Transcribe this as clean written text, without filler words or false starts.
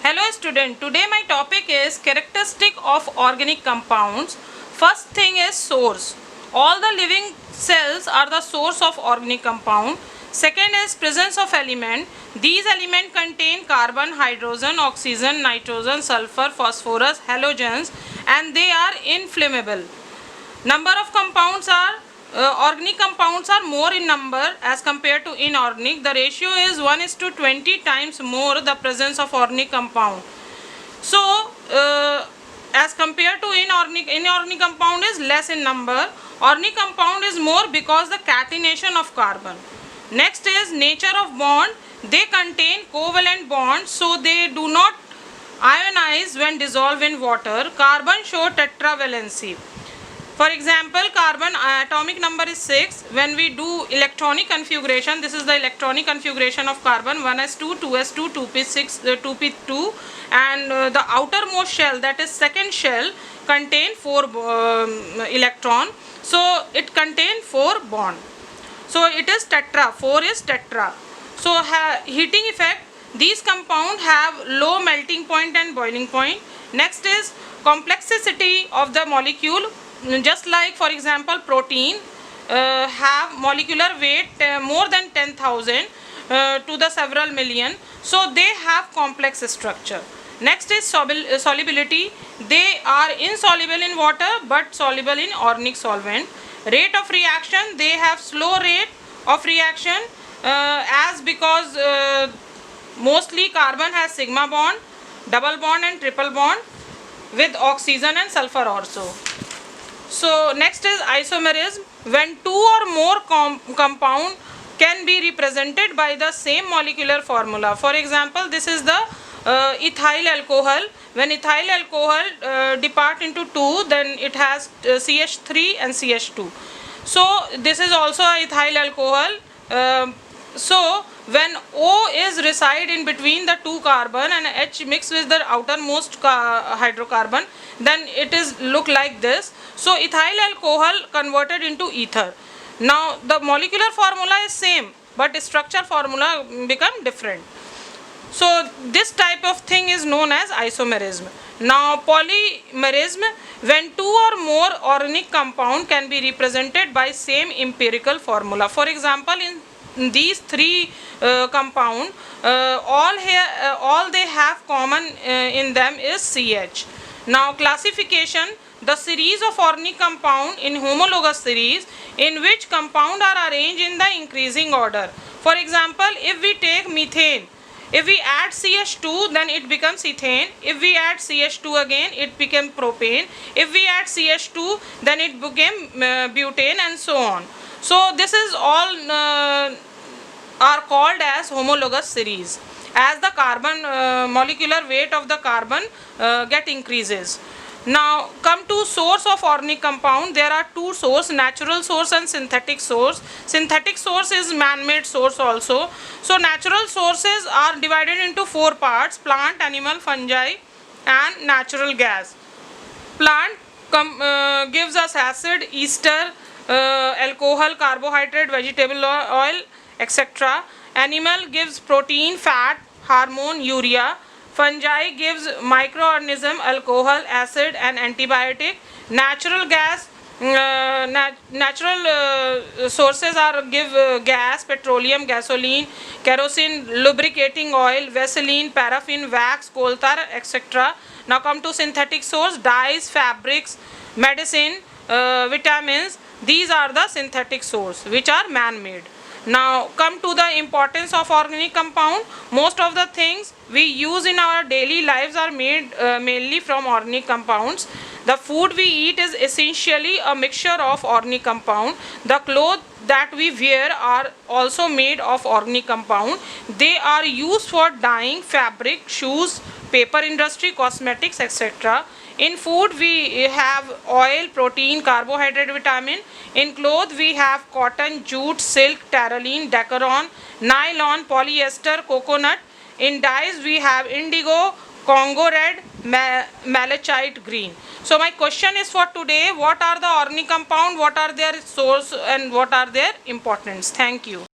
Hello student, today my topic is characteristic of organic compounds. First thing is source. All the living cells are the source of organic compound. Second is presence of element. These elements contain carbon, hydrogen, oxygen, nitrogen, sulfur, phosphorus, halogens, and they are inflammable. Number of compounds are organic compounds are more in number as compared to inorganic. The ratio is 1:20 times more the presence of organic compound. So as compared to inorganic compound is less in number. Organic compound is more because the catenation of carbon. Next is nature of bond. They contain covalent bonds, so they do not ionize when dissolved in water. Carbon show tetravalency. For example, carbon atomic number is 6. When we do electronic configuration, this is the electronic configuration of carbon: 1s2, 2s2, 2p6, 2p2, and the outermost shell, that is second shell, contain 4 electron. So it contains 4 bond. So it is tetra. 4 is tetra. So heating effect. These compounds have low melting point and boiling point. Next is complexity of the molecule. Just like, for example, protein have molecular weight more than 10,000 to the several million, so they have complex structure. Next is solubility. They are insoluble in water but soluble in organic solvent. Rate of reaction. They have slow rate of reaction as because mostly carbon has sigma bond, double bond and triple bond with oxygen and sulfur also. So next is isomerism. When two or more compound can be represented by the same molecular formula. For example, this is the ethyl alcohol. When ethyl alcohol depart into 2, then it has CH3 and CH2. So this is also ethyl alcohol. So when O is reside in between the 2 carbon and H mix with the outermost hydrocarbon, then it is look like this. So ethyl alcohol converted into ether. Now the molecular formula is same, but structure formula become different. So this type of thing is known as isomerism. Now polymerism, when 2 or more organic compound can be represented by same empirical formula. For example, in these 3 compound, all they have common in them is CH. Now classification. The series of organic compound in homologous series in which compound are arranged in the increasing order. For example, if we take methane, if we add CH2, then it becomes ethane. If we add CH2 again, it becomes propane. If we add CH2, then it became butane, and so on. So this is all are called as homologous series as the carbon molecular weight of the carbon get increases. Now come to source of organic compound. There are 2 source: natural source and synthetic source. Synthetic source is man-made source also. So natural sources are divided into 4 parts: plant, animal, fungi, and natural gas. Plant gives us acid, ester, alcohol, carbohydrate, vegetable oil, etc. Animal gives protein, fat, hormone, urea. Fungi gives microorganism, alcohol, acid, and antibiotic. Natural gas, natural sources are give gas, petroleum, gasoline, kerosene, lubricating oil, Vaseline, paraffin, wax, coal tar, etc. Now come to synthetic source: dyes, fabrics, medicine, vitamins. These are the synthetic source which are man-made. Now come to the importance of organic compound. Most of the things we use in our daily lives are made mainly from organic compounds. The food we eat is essentially a mixture of organic compound. The clothes that we wear are also made of organic compound. They are used for dyeing fabric, shoes, paper industry, cosmetics, etc. In food we have oil, protein, carbohydrate, vitamin. In clothes we have cotton, jute, silk, terraline, dacaron, nylon, polyester, coconut. In dyes we have indigo, Congo red, malachite green. So my question is for today: what are the organic compound, what are their source, and what are their importance? Thank you.